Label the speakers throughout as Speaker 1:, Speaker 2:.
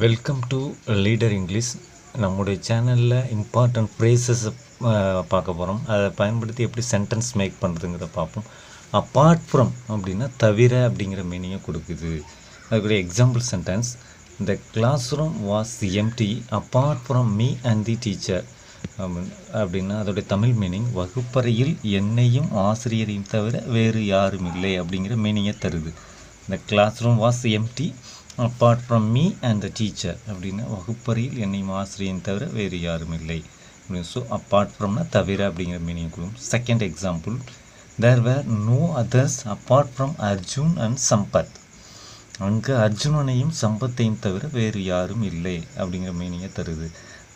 Speaker 1: Welcome to leader English. நம்முடைய சேனலில் important phrases பார்க்க போகிறோம். அதை பயன்படுத்தி எப்படி சென்டென்ஸ் மேக் பண்ணுறதுங்கிறத பார்ப்போம். அப்பார்ட் ஃப்ரம் அப்படின்னா தவிர அப்படிங்கிற மீனிங்கை கொடுக்குது. அதுக்குரிய எக்ஸாம்பிள் சென்டென்ஸ், இந்த class room was empty apart from me and the teacher அப்படின்னா அதோடைய தமிழ் மீனிங் வகுப்பறையில் என்னையும் ஆசிரியரையும் தவிர வேறு யாரும் இல்லை அப்படிங்கிற மீனிங்கை தருது. இந்த class room was empty apart from me and the teacher அப்படின்னா வகுப்பறையில் என்னையும் ஆசிரியன் தவிர வேறு யாரும் இல்லை அப்படின்னு. ஸோ அப்பார்ட் ஃப்ரம்னா தவிர அப்படிங்கிற மீனிங் கொடுக்கும். Second example, there were no others apart from Arjun and Sampath. அங்கே அர்ஜுனனையும் சம்பத்தையும் தவிர வேறு யாரும் இல்லை அப்படிங்கிற மீனிங்கை தருது.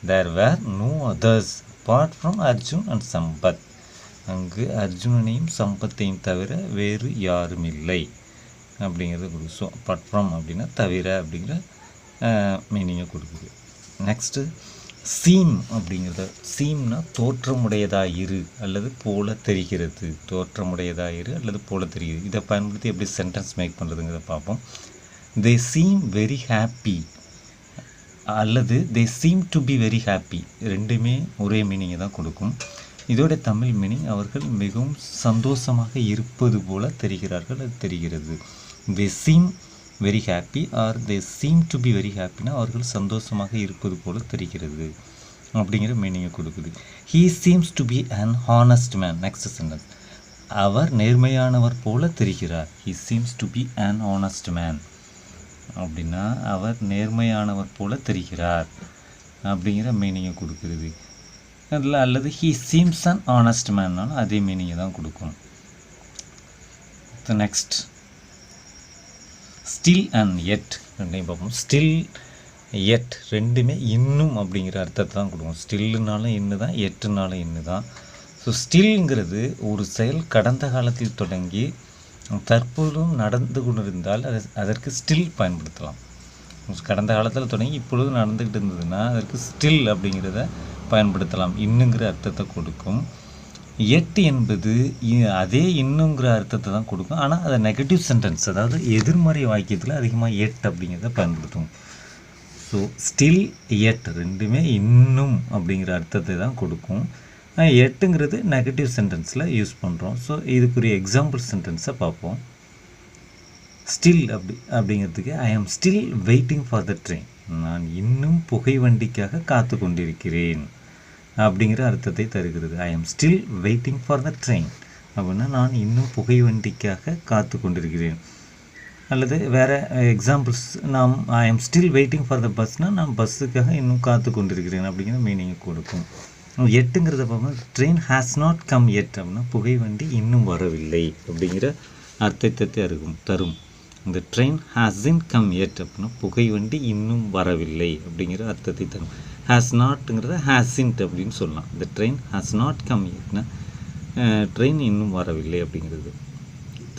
Speaker 1: There were no others apart from Arjun and Sampath. அங்கு அர்ஜுனனையும் சம்பத்தையும் தவிர வேறு யாரும் இல்லை அப்படிங்கிறது கொடுக்குது. ஸோ அப்பார்ட் ஃப்ரம் அப்படின்னா தவிர அப்படிங்கிற மீனிங்கை கொடுக்குது. நெக்ஸ்ட்டு சீம் அப்படிங்கிறத, சீம்னா தோற்றமுடையதாக இரு அல்லது போல தெரிகிறது. தோற்றமுடையதாக இரு அல்லது போல தெரிகிறது. இதை பயன்படுத்தி எப்படி சென்டென்ஸ் மேக் பண்ணுறதுங்கிறத பார்ப்போம். தே சீம் வெரி ஹாப்பி அல்லது தே seem to be very happy, ரெண்டுமே ஒரே மீனிங்கை தான் கொடுக்கும். இதோட தமிழ் மீனிங் அவர்கள் மிகவும் சந்தோஷமாக இருப்பது போல தெரிகிறார்கள், அது தெரிகிறது. They seem very happy are they seem to be very ஹாப்பினா அவர்கள் சந்தோஷமாக இருப்பது போல தெரிகிறது அப்படிங்கிற மீனிங்கை கொடுக்குது. He seems to be an honest man. Next sentence, அவர் நேர்மையானவர் போல தெரிகிறார். He seems to be an honest man அப்படின்னா அவர் நேர்மையானவர் போல தெரிகிறார் அப்படிங்கிற மீனிங்கை கொடுக்குறது. அதில் அல்லது ஹீ சீம்ஸ் அன் ஆனஸ்ட் மேன்னாலும் அதே மீனிங்கை தான் கொடுக்கும். நெக்ஸ்ட் ஸ்டில் அண்ட் எட் ரெண்டையும் பார்ப்போம். ஸ்டில் எட் ரெண்டுமே இன்னும் அப்படிங்கிற அர்த்தத்தை தான் கொடுக்கும். ஸ்டில்லுனாலும் இன்னும் தான், எட்டுனாலும் இன்னும் தான். ஸோ ஸ்டில்ங்கிறது ஒரு செயல் கடந்த காலத்தில் தொடங்கி தற்பொழுதும் நடந்து கொண்டிருந்தால் அதற்கு ஸ்டில் பயன்படுத்தலாம். கடந்த காலத்தில் தொடங்கி இப்பொழுது நடந்துக்கிட்டு இருந்ததுன்னா அதற்கு ஸ்டில் அப்படிங்கிறத பயன்படுத்தலாம், இன்னுங்கிற அர்த்தத்தை கொடுக்கும். எட் என்பது அதே இன்னுங்கிற அர்த்தத்தை தான் கொடுக்கும், ஆனால் அதை நெகட்டிவ் சென்டென்ஸ், அதாவது எதிர்மறை வாக்கியத்தில் அதிகமாக எட் அப்படிங்கிறத பயன்படுத்தும். ஸோ ஸ்டில் எட் ரெண்டுமே இன்னும் அப்படிங்கிற அர்த்தத்தை தான் கொடுக்கும். எட்டுங்கிறது நெகட்டிவ் சென்டென்ஸில் யூஸ் பண்ணுறோம். ஸோ இதுக்குரிய எக்ஸாம்பிள் சென்டென்ஸை பார்ப்போம். ஸ்டில் அப்படிங்கிறதுக்கு I am still waiting for the train, நான் இன்னும் புகை வண்டிக்காக காத்து கொண்டிருக்கிறேன் அப்படிங்கிற அர்த்தத்தை தருகிறது. I am still waiting for the train அப்படின்னா நான் இன்னும் புகை வண்டிக்காக காத்து கொண்டிருக்கிறேன். அல்லது வேறு எக்ஸாம்பிள்ஸ், நாம் I am still waiting for the பஸ்னால் நான் பஸ்ஸுக்காக இன்னும் காத்து கொண்டிருக்கிறேன் அப்படிங்கிற மீனிங்கை கொடுக்கும். எட்டுங்கிறத பார்ப்போம். Train has not come yet அப்படின்னா புகை வண்டி இன்னும் வரவில்லை அப்படிங்கிற அர்த்தத்தை தரும். இந்த ட்ரெயின் ஹேஸின் கம் எட் அப்படின்னா புகை வண்டி இன்னும் வரவில்லை அப்படிங்கிற அர்த்தத்தை தரும். ஹேஸ் நாட்டுங்கிறத ஹேஸின்ட் அப்படின்னு சொல்லலாம். இந்த ட்ரெயின் ஹேஸ் நாட் கம் எட்னா ட்ரெயின் இன்னும் வரவில்லை அப்படிங்கிறது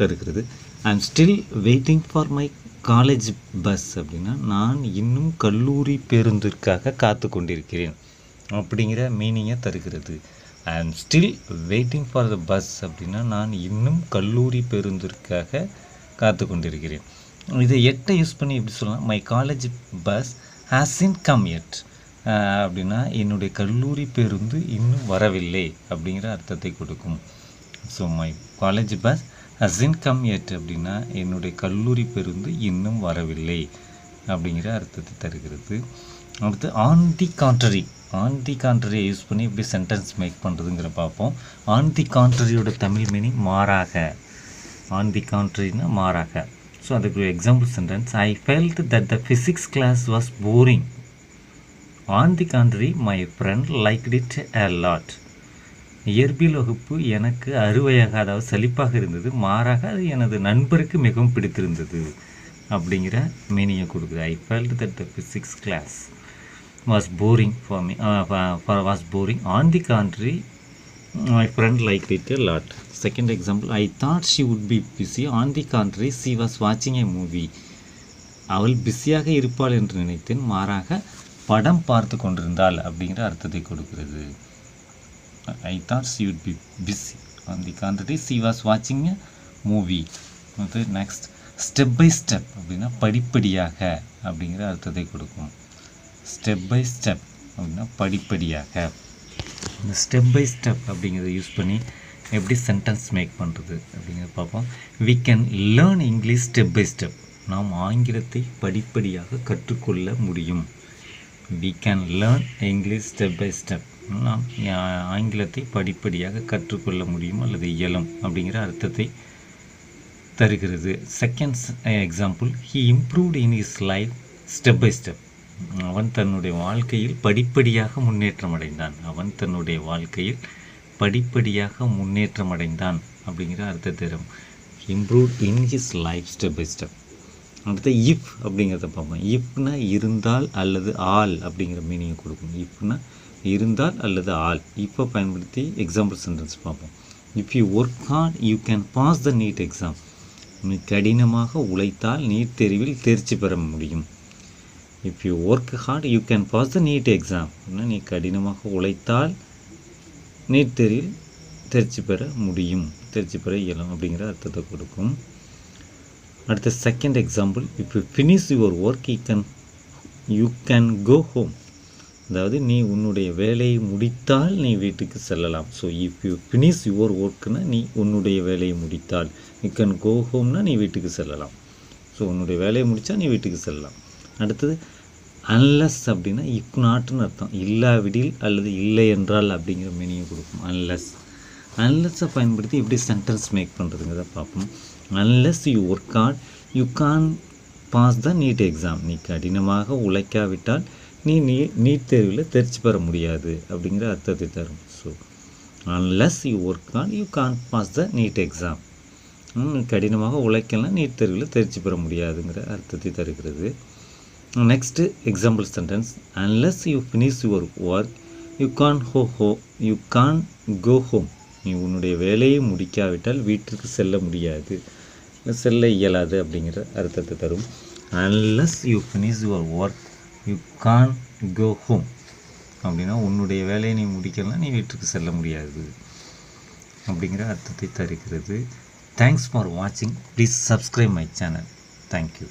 Speaker 1: தருகிறது. I am still waiting for my college bus அப்படின்னா நான் இன்னும் கல்லூரி பேருந்திற்காக காத்து கொண்டிருக்கிறேன் அப்படிங்கிற மீனிங்கை தருகிறது. I am still waiting for the bus அப்படின்னா நான் இன்னும் கல்லூரி பேருந்திற்காக காத்து கொண்டிருக்கிறேன். இதை எட்டை யூஸ் பண்ணி எப்படி சொல்லலாம், my college bus hasn't come yet அப்படின்னா என்னுடைய கல்லூரி பேருந்து இன்னும் வரவில்லை அப்படிங்கிற அர்த்தத்தை கொடுக்கும். So my college bus hasn't come yet அப்படின்னா என்னுடைய கல்லூரி பேருந்து இன்னும் வரவில்லை அப்படிங்கிற அர்த்தத்தை தருகிறது. அடுத்து on the contrary, on the கான்ட்ரரியை யூஸ் பண்ணி எப்படி சென்டென்ஸ் மேக் பண்ணுறதுங்கிற பார்ப்போம். ஆன் தி கான்ட்ரரியோட தமிழ் மீனிங் மாறாக. ஆன் தி கான்ட்ரரினா மாறாக. ஸோ அதுக்கு example sentence, I felt that the physics class was boring. On the contrary my friend liked it a lot. இயற்பியல் வகுப்பு எனக்கு அறுவையாக, அதாவது சலிப்பாக இருந்தது, மாறாக அது எனது நண்பருக்கு மிகவும் பிடித்திருந்தது அப்படிங்கிற மீனிங்கை கொடுக்குது. I felt that the physics class was boring for me, was boring. On the contrary my friend liked it a lot. Second example, I thought she would be busy, on the contrary she was வாட்சிங் a movie. அவள் பிஸியாக இருப்பாள் என்று நினைத்தேன், மாறாக படம் பார்த்து கொண்டிருந்தாள் அப்படிங்கிற அர்த்தத்தை கொடுக்கிறது. I thought she would be busy, on the contrary she was வாட்சிங் a movie. Next, step by step அப்படின்னா படிப்படியாக அப்படிங்கிற அர்த்தத்தை கொடுக்கும். ஸ்டெப் பை ஸ்டெப் அப்படின்னா படிப்படியாக. இந்த ஸ்டெப் பை ஸ்டெப் அப்படிங்கிறத யூஸ் பண்ணி எப்படி சென்டென்ஸ் மேக் பண்ணுறது அப்படிங்கிறத பார்ப்போம். We can learn English step by step. நாம் ஆங்கிலத்தை படிப்படியாக கற்றுக்கொள்ள முடியும். We can learn English step by step. நாம் ஆங்கிலத்தை படிப்படியாக கற்றுக்கொள்ள முடியும் அல்லது இயலும் அப்படிங்கிற அர்த்தத்தை தருகிறது. Second example, he improved in his life step by step. அவன் தன்னுடைய வாழ்க்கையில் படிப்படியாக முன்னேற்றம் அடைந்தான். அவன் தன்னுடைய வாழ்க்கையில் படிப்படியாக முன்னேற்றம் அடைந்தான் அப்படிங்கிற அர்த்தத்தை தரும். Improved in his life step by step. அடுத்து இஃப் அப்படிங்கிறத பார்ப்போம். இஃப்னா இருந்தால் அல்லது ஆல் அப்படிங்கிற மீனிங்கை கொடுக்கும். இஃப்னா இருந்தால் அல்லது ஆல். இப்போ பயன்படுத்தி எக்ஸாம்பிள் சென்டென்ஸ் பார்ப்போம். If you work hard you can pass the NEET exam. நீ கடினமாக உழைத்தால் நீட் தேர்வில் தேர்ச்சி பெற முடியும். If you work hard you can pass the NEET exam. நீ கடினமாக உழைத்தால் நீட் தேர்வில் தேர்ச்சி பெற முடியும், தேர்ச்சி பெற இயலும் அப்படிங்கிற அர்த்தத்தை கொடுக்கும். அடுத்த second example, if you finish your work you can go home. அதாவது நீ உன்னுடைய வேலையை முடித்தால் நீ வீட்டுக்கு செல்லலாம். So if you finish your ஒர்க்குன்னா நீ உன்னுடைய வேலையை முடித்தால், யூ கேன் கோ ஹோம்னா நீ வீட்டுக்கு செல்லலாம். ஸோ உன்னுடைய வேலையை முடித்தா நீ வீட்டுக்கு செல்லலாம். அடுத்தது அன்லெஸ் அப்படின்னா இஃப் நாட்னு அர்த்தம். இல்லாவிடில் அல்லது இல்லை என்றால் அப்படிங்கிற மீனிங்கை கொடுக்கும். அன்லெஸ்ஸை பயன்படுத்தி எப்படி சென்டென்ஸ் மேக் பண்ணுறதுங்கிறத பார்ப்போம். Unless you work hard you can't pass the NEET exam. நீ கடினமாக உழைக்காவிட்டால் நீ நீட் தேர்வில் தேர்ச்சி பெற முடியாது அப்படிங்கிற அர்த்தத்தை தரும். So unless you work hard you can't pass the NEET exam. கடினமாக உழைக்கலாம் நீட் தேர்வில் தேர்ச்சி பெற முடியாதுங்கிற அர்த்தத்தை தருகிறது. Next example sentence, unless you finish your work you can't go home. நீ உன்னுடைய வேலையை முடிக்காவிட்டால் வீட்டிற்கு செல்ல முடியாது, செல்ல இயலாது அப்படிங்கிற அர்த்தத்தை தரும். Unless you finish your work you can't go home அப்படின்னா உன்னுடைய வேலையை நீ முடிக்கலாம் நீ வீட்டுக்கு செல்ல முடியாது அப்படிங்கிற அர்த்தத்தை தருகிறது. தேங்க்ஸ் ஃபார் வாட்சிங். Please subscribe my channel. Thank you.